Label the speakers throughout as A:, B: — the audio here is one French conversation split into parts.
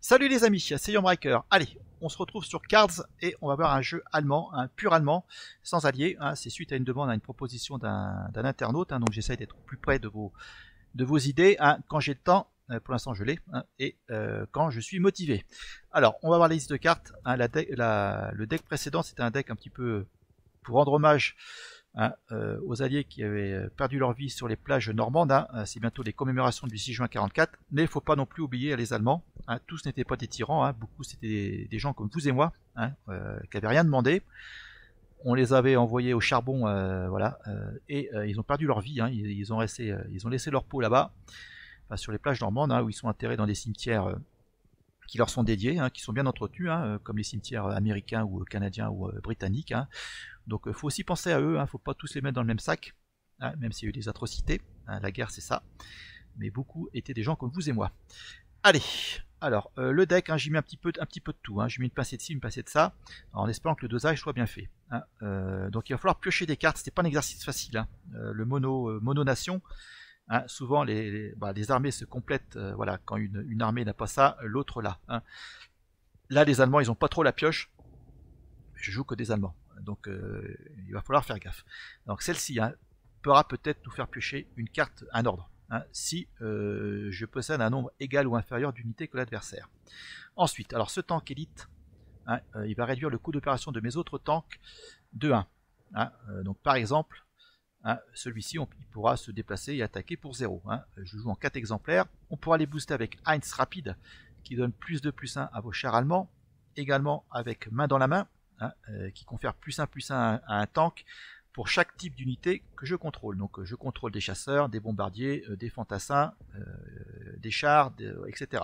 A: Salut les amis, c'est Breaker. Allez, on se retrouve sur Cards et on va voir un jeu allemand, un pur allemand, sans alliés. Hein. C'est suite à une demande, à une proposition d'un internaute. Hein, donc j'essaye d'être plus près de vos idées hein, quand j'ai le temps. Pour l'instant je l'ai hein, et quand je suis motivé. Alors on va voir la liste de cartes. Hein, le deck précédent c'était un deck un petit peu pour rendre hommage hein, aux alliés qui avaient perdu leur vie sur les plages normandes. Hein. C'est bientôt les commémorations du 6 juin 44. Mais il ne faut pas non plus oublier les Allemands. Hein. Tous n'étaient pas des tyrans. Hein. Beaucoup c'était des gens comme vous et moi hein, qui n'avaient rien demandé. On les avait envoyés au charbon, voilà, et ils ont perdu leur vie. Hein. Ils ont laissé leur peau là-bas, enfin, sur les plages normandes, hein, où ils sont enterrés dans des cimetières qui leur sont dédiés, hein, qui sont bien entretenus, hein, comme les cimetières américains ou canadiens ou britanniques. Hein. Donc il faut aussi penser à eux, il ne faut pas tous les mettre dans le même sac, hein, même s'il y a eu des atrocités. Hein, la guerre c'est ça. Mais beaucoup étaient des gens comme vous et moi. Allez, alors le deck, hein, j'ai mis un petit peu de tout. Hein, j'ai mis une pincée de ci, une pincée de ça, en espérant que le dosage soit bien fait. Hein. Donc il va falloir piocher des cartes, c'était pas un exercice facile. Hein. Le mono nation, hein, souvent les armées se complètent. Voilà, quand une armée n'a pas ça, l'autre l'a. Hein. Là les Allemands ils n'ont pas trop la pioche. Je joue que des Allemands, donc il va falloir faire gaffe. Donc celle-ci hein, pourra peut-être nous faire piocher une carte, un ordre. Hein, si je possède un nombre égal ou inférieur d'unités que l'adversaire. Ensuite, alors ce tank élite, hein, il va réduire le coût d'opération de mes autres tanks de 1. Hein, donc par exemple, hein, celui-ci il pourra se déplacer et attaquer pour 0. Hein. Je joue en 4 exemplaires. On pourra les booster avec Heinz rapide, qui donne plus de +1 à vos chars allemands. Également avec main dans la main, hein, qui confère +1/+1 à un tank, pour chaque type d'unité que je contrôle. Donc je contrôle des chasseurs, des bombardiers, des fantassins, des chars, etc.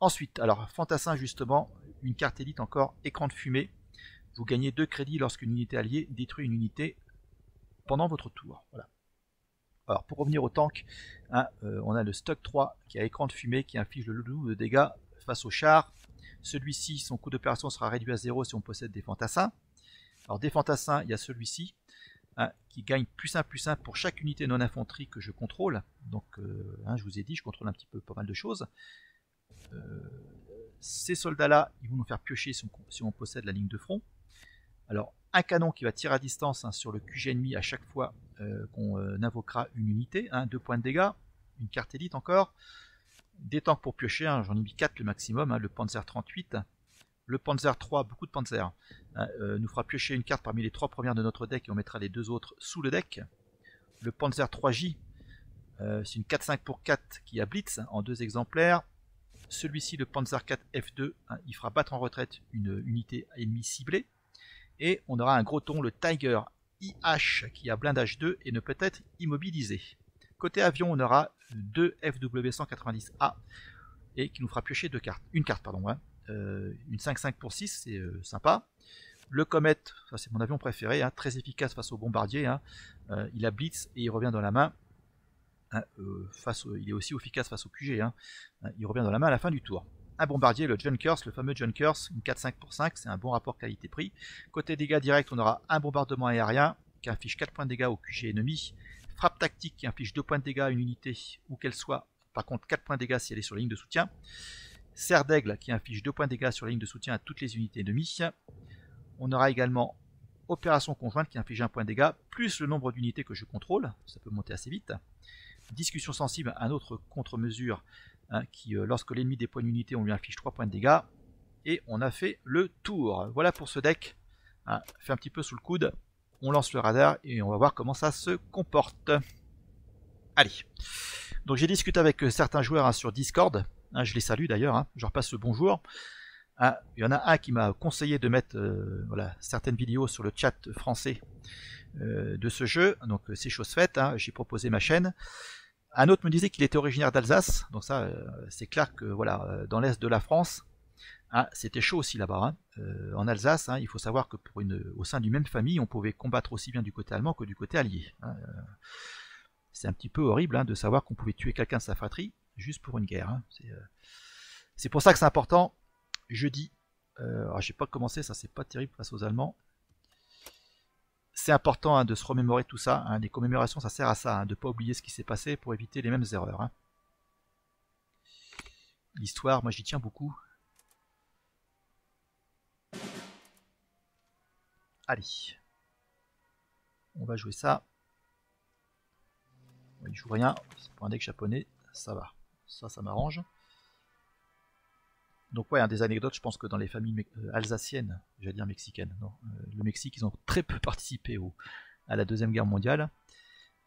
A: Ensuite, alors fantassin justement, une carte élite encore, écran de fumée. Vous gagnez 2 crédits lorsqu'une unité alliée détruit une unité pendant votre tour. Voilà. Alors pour revenir au tank, hein, on a le stock 3 qui a écran de fumée qui inflige le double de dégâts face au char. Celui-ci, son coût d'opération sera réduit à 0 si on possède des fantassins. Alors des fantassins, il y a celui-ci hein, qui gagne +1/+1 pour chaque unité non infanterie que je contrôle. Donc hein, je vous ai dit, je contrôle un petit peu pas mal de choses. Ces soldats-là, ils vont nous faire piocher si on possède la ligne de front. Alors un canon qui va tirer à distance hein, sur le QG ennemi à chaque fois qu'on invoquera une unité, hein, 2 points de dégâts, une carte élite encore. Des tanks pour piocher, hein, j'en ai mis 4 le maximum, hein, le Panzer 38. Le Panzer 3, beaucoup de Panzer, hein, nous fera piocher une carte parmi les 3 premières de notre deck et on mettra les 2 autres sous le deck. Le Panzer 3J, c'est une 4-5 pour 4 qui a Blitz en 2 exemplaires. Celui-ci, le Panzer 4 F2, hein, il fera battre en retraite une unité ennemie ciblée. Et on aura un gros ton, le Tiger IH, qui a blindage 2 et ne peut être immobilisé. Côté avion, on aura 2 FW190A et qui nous fera piocher une carte. Pardon, hein. Une 5-5 pour 6, c'est sympa. Le Comet, ça c'est mon avion préféré, hein, très efficace face aux bombardiers. Hein. Il a Blitz et il revient dans la main. Hein, il est aussi efficace face au QG. Hein. Il revient dans la main à la fin du tour. Un bombardier, le Junkers, le fameux Junkers, une 4-5 pour 5, c'est un bon rapport qualité-prix. Côté dégâts directs, on aura un bombardement aérien qui inflige 4 points de dégâts au QG ennemi. Frappe tactique qui inflige 2 points de dégâts à une unité, où qu'elle soit. Par contre, 4 points de dégâts si elle est sur la ligne de soutien. Serre d'aigle qui inflige 2 points de dégâts sur la ligne de soutien à toutes les unités ennemies. On aura également opération conjointe qui inflige 1 point de dégâts, plus le nombre d'unités que je contrôle, ça peut monter assez vite. Discussion sensible, un autre contre-mesure hein, qui, lorsque l'ennemi déploie une unité, on lui inflige 3 points de dégâts. Et on a fait le tour. Voilà pour ce deck. Hein, fait un petit peu sous le coude. On lance le radar et on va voir comment ça se comporte. Allez. Donc j'ai discuté avec certains joueurs hein, sur Discord. Hein, je les salue d'ailleurs, hein, je leur passe le bonjour. Ah, il y en a un qui m'a conseillé de mettre voilà, certaines vidéos sur le chat français de ce jeu, donc c'est chose faite, hein, j'ai proposé ma chaîne. Un autre me disait qu'il était originaire d'Alsace, donc ça c'est clair que voilà, dans l'est de la France, hein, c'était chaud aussi là-bas. Hein. En Alsace, hein, il faut savoir que au sein d'une même famille, on pouvait combattre aussi bien du côté allemand que du côté allié. Hein. C'est un petit peu horrible hein, de savoir qu'on pouvait tuer quelqu'un de sa fratrie juste pour une guerre. Hein. C'est pour ça que c'est important. Jeudi, alors j'ai pas commencé, ça c'est pas terrible face aux Allemands. C'est important hein, de se remémorer tout ça. Hein. Les commémorations, ça sert à ça, hein, de ne pas oublier ce qui s'est passé pour éviter les mêmes erreurs. Hein. L'histoire, moi j'y tiens beaucoup. Allez. On va jouer ça. Il joue rien. C'est pour un deck japonais. Ça va. Ça m'arrange. Donc ouais, des anecdotes, je pense que dans les familles alsaciennes, j'allais dire mexicaines, non, le Mexique, ils ont très peu participé à la Deuxième Guerre mondiale.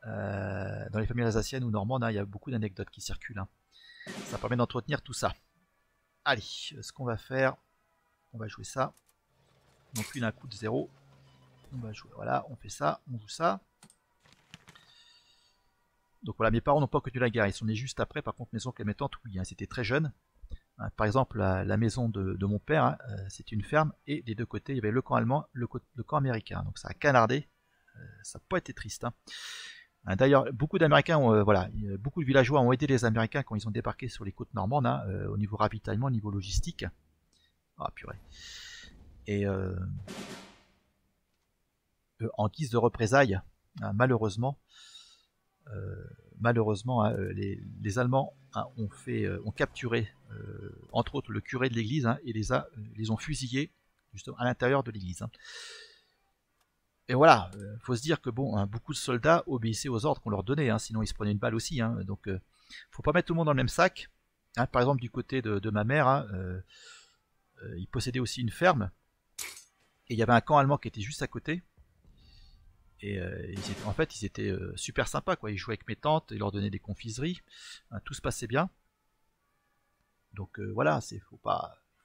A: Dans les familles alsaciennes ou normandes, il y a beaucoup d'anecdotes qui circulent. Ça permet d'entretenir tout ça. Allez, ce qu'on va faire, on va jouer ça. Non plus d'un coup de 0. On va jouer, voilà, on fait ça, on joue ça. Donc voilà, mes parents n'ont pas connu la guerre, ils sont nés juste après. Par contre, maison Clémentante, oui, c'était très jeune. Par exemple, la maison de mon père, c'est une ferme, et des deux côtés, il y avait le camp allemand, le camp américain. Donc ça a canardé, ça n'a pas été triste. D'ailleurs, beaucoup d'Américains, beaucoup de villageois ont aidé les Américains quand ils ont débarqué sur les côtes normandes, au niveau ravitaillement, au niveau logistique. Ah purée. Et en guise de représailles, malheureusement, les Allemands ont capturé, entre autres, le curé de l'église, et les ont fusillés justement à l'intérieur de l'église. Et voilà, faut se dire que beaucoup de soldats obéissaient aux ordres qu'on leur donnait, sinon ils se prenaient une balle aussi. Donc, faut pas mettre tout le monde dans le même sac. Par exemple, du côté de ma mère, ils possédaient aussi une ferme, et il y avait un camp allemand qui était juste à côté. Et ils étaient super sympas, quoi. Ils jouaient avec mes tantes, ils leur donnaient des confiseries, tout se passait bien. Donc voilà,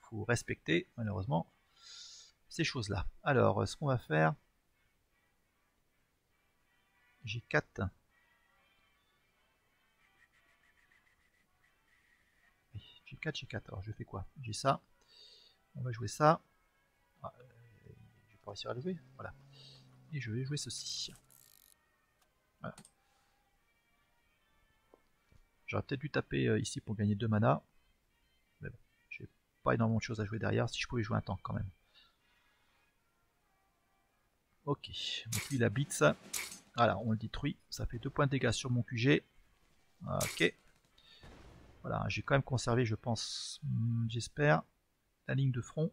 A: faut respecter malheureusement ces choses-là. Alors, ce qu'on va faire, j'ai 4. J'ai 4. Alors je fais quoi? J'ai ça. On va jouer ça. Je vais pas réussir à le jouer. Voilà. Et je vais jouer ceci. Voilà. J'aurais peut-être dû taper ici pour gagner 2 mana. Mais bon, j'ai pas énormément de choses à jouer derrière. Si je pouvais jouer un tank quand même. Ok. Donc lui, il a blitz. Voilà, on le détruit. Ça fait 2 points de dégâts sur mon QG. Ok. Voilà, j'ai quand même conservé, je pense, j'espère, la ligne de front.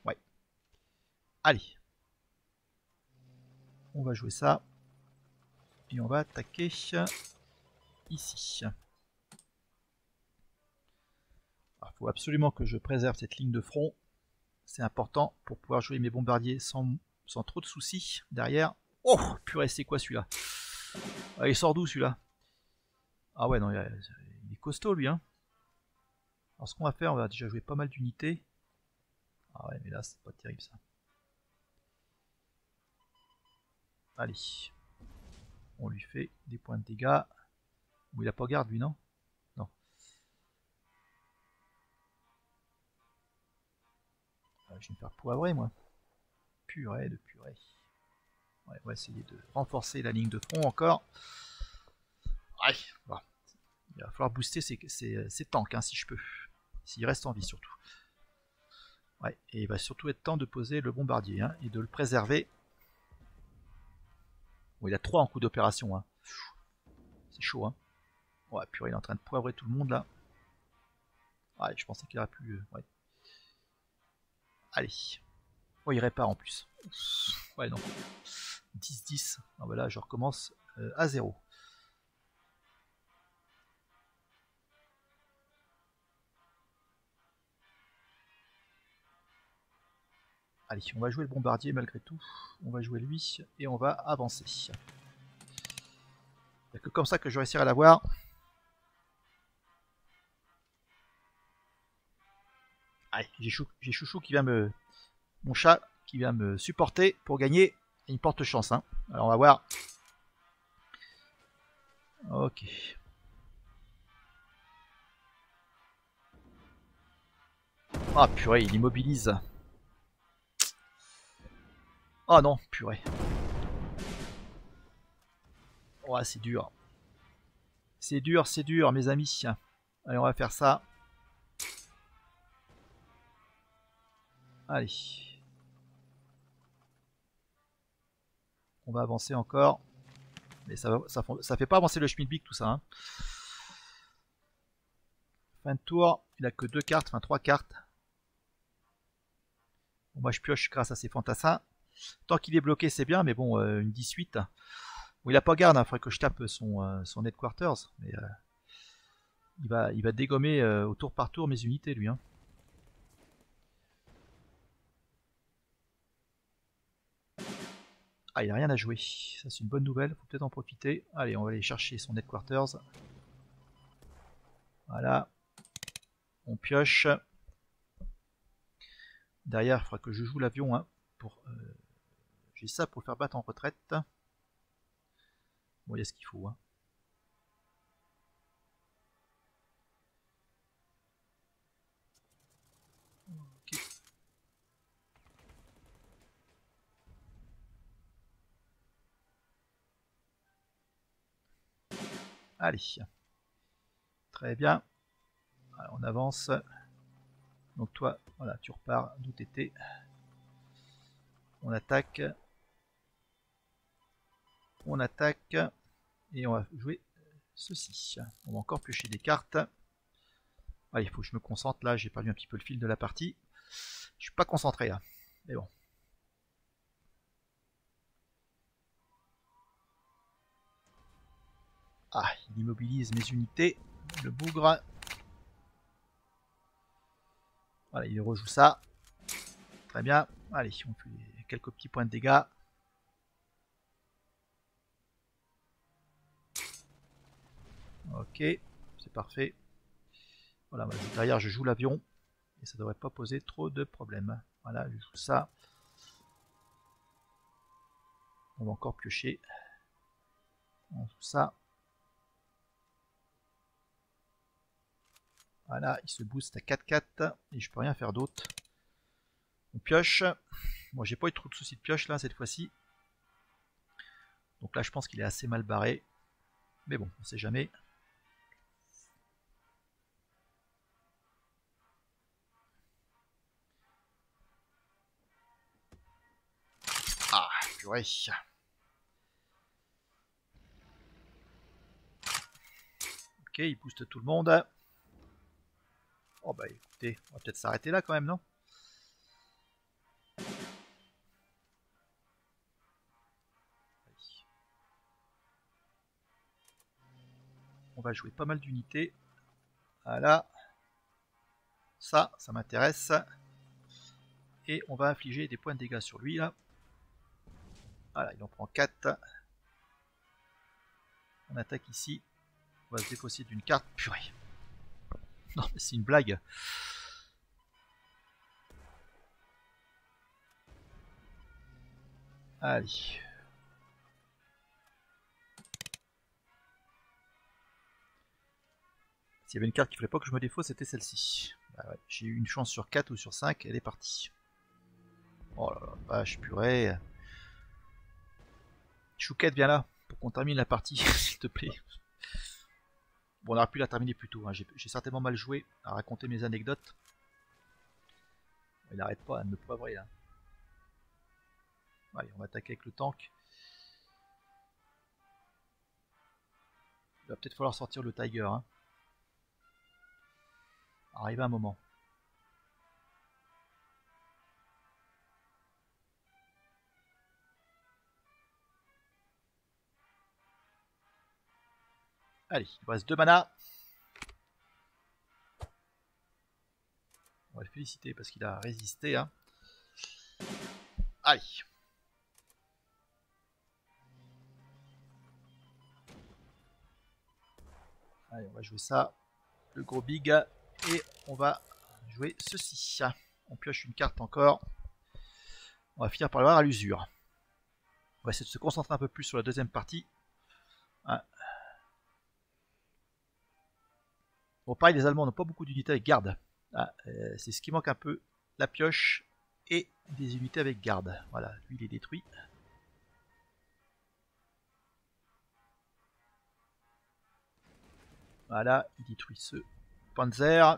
A: Ouais. Allez. On va jouer ça. Et on va attaquer ici. Il faut absolument que je préserve cette ligne de front. C'est important pour pouvoir jouer mes bombardiers sans trop de soucis derrière. Oh, purée, c'est quoi celui-là? Il sort d'où celui-là? Ah ouais, non, il est costaud lui. Alors ce qu'on va faire, on va déjà jouer pas mal d'unités. Ah ouais, mais là, c'est pas terrible ça. Allez. On lui fait des points de dégâts. Bon, il a pas garde lui, non? Non. Je vais me faire poivrer, moi. Purée de purée. Ouais, on va essayer de renforcer la ligne de front encore. Ouais, bon. Il va falloir booster ces tanks, si je peux. S'il reste en vie, surtout. Ouais, et il va surtout être temps de poser le bombardier, et de le préserver. Bon, il a 3 en coup d'opération. C'est chaud, Ouais, purée, il est en train de poivrer tout le monde, là. Ouais, je pensais qu'il aurait pu... ouais. Allez. Oh, il répare en plus. Ouais, non. 10-10. Ah, bah là, je recommence à 0. Allez, on va jouer le bombardier malgré tout. On va jouer lui et on va avancer. Il n'y a que comme ça que je vais réussir à l'avoir. Allez, j'ai Chouchou qui vient me... Mon chat qui vient me supporter pour gagner. Et il porte chance. Alors on va voir. Ok. Ah purée, il immobilise. Oh non, purée. Oh, c'est dur. C'est dur, mes amis. Allez, on va faire ça. Allez. On va avancer encore. Mais ça fait pas avancer le Schmidbeek tout ça. Fin de tour, il a que 2 cartes, enfin 3 cartes. Bon, moi je pioche grâce à ces fantassins. Tant qu'il est bloqué, c'est bien, mais bon, une 18. Bon, il a pas garde, il faudrait que je tape son headquarters. Mais il va dégommer au tour par tour mes unités, lui. Hein. Ah, il a rien à jouer. Ça, c'est une bonne nouvelle, faut peut-être en profiter. Allez, on va aller chercher son headquarters. Voilà. On pioche. Derrière, il faudra que je joue l'avion. Hein, j'ai ça pour le faire battre en retraite. Bon, il y a ce qu'il faut. Hein. Okay. Allez. Très bien. Alors, on avance. Donc toi, voilà, tu repars d'où t'étais. On attaque. On attaque. Et on va jouer ceci. On va encore piocher des cartes. Ah, il faut que je me concentre là, j'ai perdu un petit peu le fil de la partie. Je suis pas concentré là. Mais bon. Ah, il immobilise mes unités. Le bougre. Voilà, il rejoue ça. Très bien. Allez, on fait quelques petits points de dégâts. Ok, c'est parfait. Voilà, derrière je joue l'avion. Et ça devrait pas poser trop de problèmes. Voilà, je joue ça. On va encore piocher. On joue ça. Voilà, il se booste à 4-4 et je peux rien faire d'autre. On pioche. Bon, j'ai pas eu trop de soucis de pioche là cette fois-ci. Donc là, je pense qu'il est assez mal barré. Mais bon, on sait jamais. Ah, purée. Ok, il booste tout le monde. Oh bah écoutez, on va peut-être s'arrêter là quand même, non? On va jouer pas mal d'unités. Voilà. Ça m'intéresse. Et on va infliger des points de dégâts sur lui là. Voilà, il en prend 4. On attaque ici. On va se défausser d'une carte. Purée. Non mais c'est une blague. Allez. S'il y avait une carte qu'il ne fallait pas que je me défausse, c'était celle-ci. Bah ouais, j'ai eu une chance sur 4 ou sur 5, elle est partie. Oh là là, vache purée. Chouquette, viens là, pour qu'on termine la partie, s'il te plaît. Bon, on aurait pu la terminer plus tôt, hein. J'ai certainement mal joué à raconter mes anecdotes. Il n'arrête pas de me poivrer là. Allez, on va attaquer avec le tank. Il va peut-être falloir sortir le Tiger. Hein. Arrive un moment. Allez, il reste 2 mana. On va le féliciter parce qu'il a résisté. Hein. Allez. Allez, on va jouer ça. Le gros big. Et on va jouer ceci. On pioche une carte encore. On va finir par l'avoir à l'usure. On va essayer de se concentrer un peu plus sur la deuxième partie. Hein. Bon, pareil, les Allemands n'ont pas beaucoup d'unités avec garde. Ah, c'est ce qui manque un peu. La pioche et des unités avec garde. Voilà, lui il est détruit. Voilà, il détruit ce Panzer.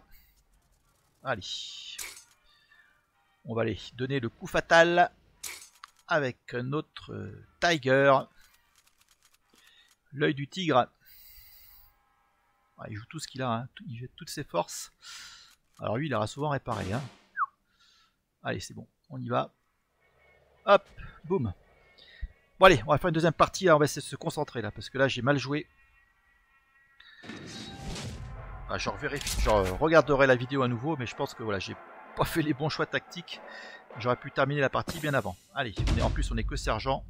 A: Allez. On va aller donner le coup fatal avec notre Tiger. L'œil du tigre. Il joue tout ce qu'il a, hein. Il jette toutes ses forces. Alors lui, il aura souvent réparé. Hein. Allez, c'est bon, on y va. Hop, boum. Bon allez, on va faire une deuxième partie, là. On va essayer de se concentrer là, parce que là j'ai mal joué. Ah, je regarderai la vidéo à nouveau, mais je pense que voilà, j'ai pas fait les bons choix tactiques. J'aurais pu terminer la partie bien avant. Allez, en plus on est que sergent.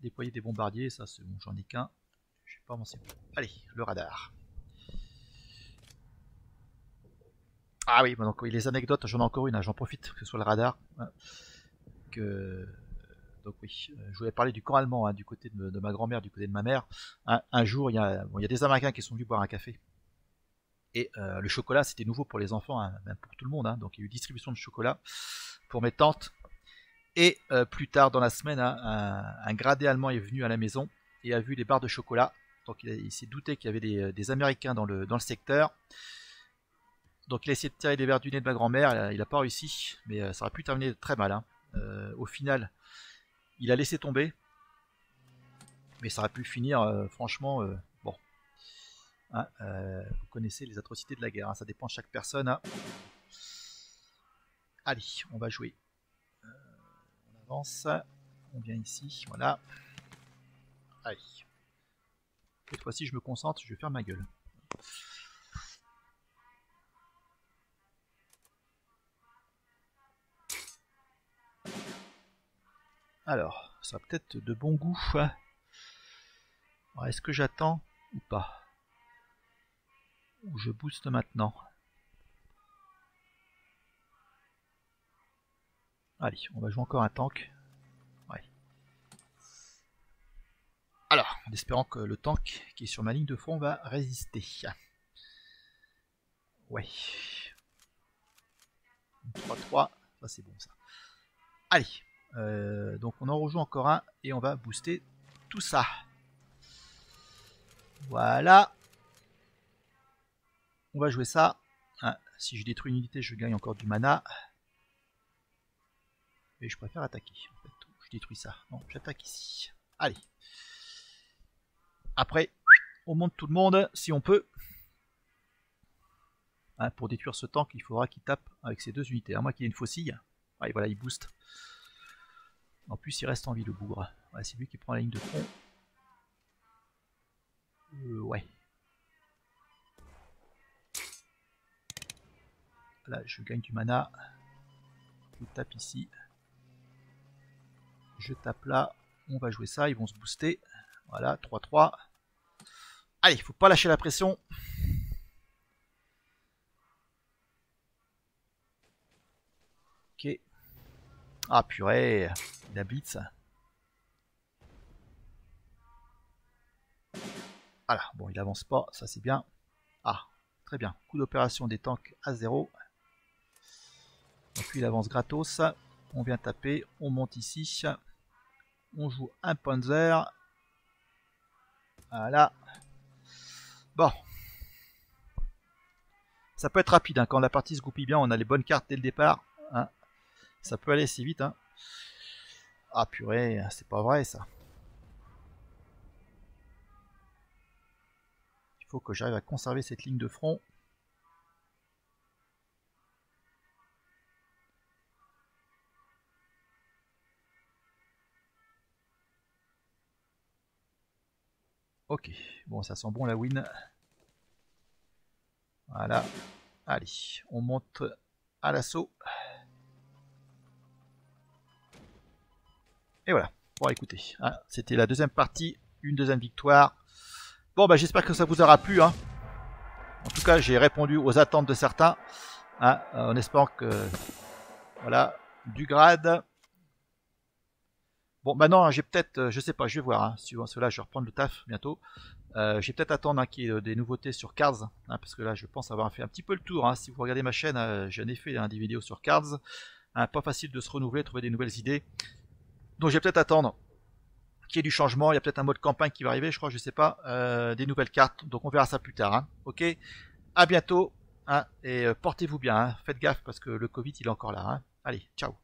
A: Déployer des bombardiers, ça c'est bon, j'en ai qu'un. Je sais pas avancé. Allez, le radar. Ah oui, bon, donc oui, les anecdotes, j'en ai encore une, hein, j'en profite que ce soit le radar. Hein, donc oui, je voulais parler du camp allemand, hein, du côté de ma grand-mère, du côté de ma mère. Un jour, il y a des Américains qui sont venus boire un café. Et le chocolat, c'était nouveau pour les enfants, hein, même pour tout le monde. Hein, donc il y a eu distribution de chocolat pour mes tantes. Et plus tard dans la semaine, hein, un gradé allemand est venu à la maison et a vu les barres de chocolat. Donc il s'est douté qu'il y avait des Américains dans le secteur. Donc il a essayé de tirer les verres du nez de ma grand-mère. Il n'a pas réussi, mais ça aurait pu terminer très mal. Hein. Au final, il a laissé tomber. Mais ça aurait pu finir, franchement, bon. Hein, vous connaissez les atrocités de la guerre. Hein, ça dépend de chaque personne. Hein. Allez, on va jouer. On avance. On vient ici. Voilà. Allez. Cette fois-ci, je me concentre. Je vais faire ma gueule. Alors, ça a peut-être de bon goût. Est-ce que j'attends ou pas? Ou je booste maintenant? Allez, on va jouer encore un tank. Ouais. Alors, en espérant que le tank qui est sur ma ligne de front va résister. Ouais. 3-3, ça c'est bon ça. Allez, donc on en rejoue encore un et on va booster tout ça. Voilà. On va jouer ça. Hein, si je détruis une unité, je gagne encore du mana. Et je préfère attaquer. En fait, je détruis ça. Non, j'attaque ici. Allez. Après, on monte tout le monde si on peut. Hein, pour détruire ce tank, il faudra qu'il tape avec ses 2 unités. À moins qu'il ait une faucille. Ouais, voilà, il booste. En plus, il reste en vie le bougre. Ouais, c'est lui qui prend la ligne de front. Ouais. Là, je gagne du mana. Je tape ici. Je tape là. On va jouer ça. Ils vont se booster. Voilà, 3-3. Allez, il faut pas lâcher la pression. Ok. Ah purée, il a blitz. Voilà, bon, il avance pas, ça c'est bien. Ah, très bien. Coup d'opération des tanks à 0. Donc lui, il avance gratos. On vient taper, on monte ici. On joue un Panzer. Voilà. Bon. Ça peut être rapide, hein. Quand la partie se goupille bien, on a les bonnes cartes dès le départ. Hein. Ça peut aller assez vite. Hein. Ah purée, c'est pas vrai ça. Il faut que j'arrive à conserver cette ligne de front. Ok, bon ça sent bon la win. Voilà. Allez, on monte à l'assaut. Et voilà. Bon écoutez, hein, c'était la deuxième partie, une deuxième victoire. Bon bah j'espère que ça vous aura plu. Hein. En tout cas j'ai répondu aux attentes de certains. Hein, en espérant que voilà, du grade. Bon maintenant j'ai peut-être, je sais pas, je vais voir. Hein, suivant cela, je vais reprendre le taf bientôt. Je vais peut-être attendre hein, qu'il y ait des nouveautés sur Cards, hein, parce que là je pense avoir fait un petit peu le tour. Hein. Si vous regardez ma chaîne, j'en ai fait hein, des vidéos sur Cards. Hein, pas facile de se renouveler, trouver des nouvelles idées. Donc je vais peut-être attendre qu'il y ait du changement. Il y a peut-être un mode campagne qui va arriver, je crois, je sais pas. Des nouvelles cartes, donc on verra ça plus tard. Hein. Ok, à bientôt. Hein, et portez-vous bien. Hein. Faites gaffe parce que le Covid il est encore là. Hein. Allez, ciao.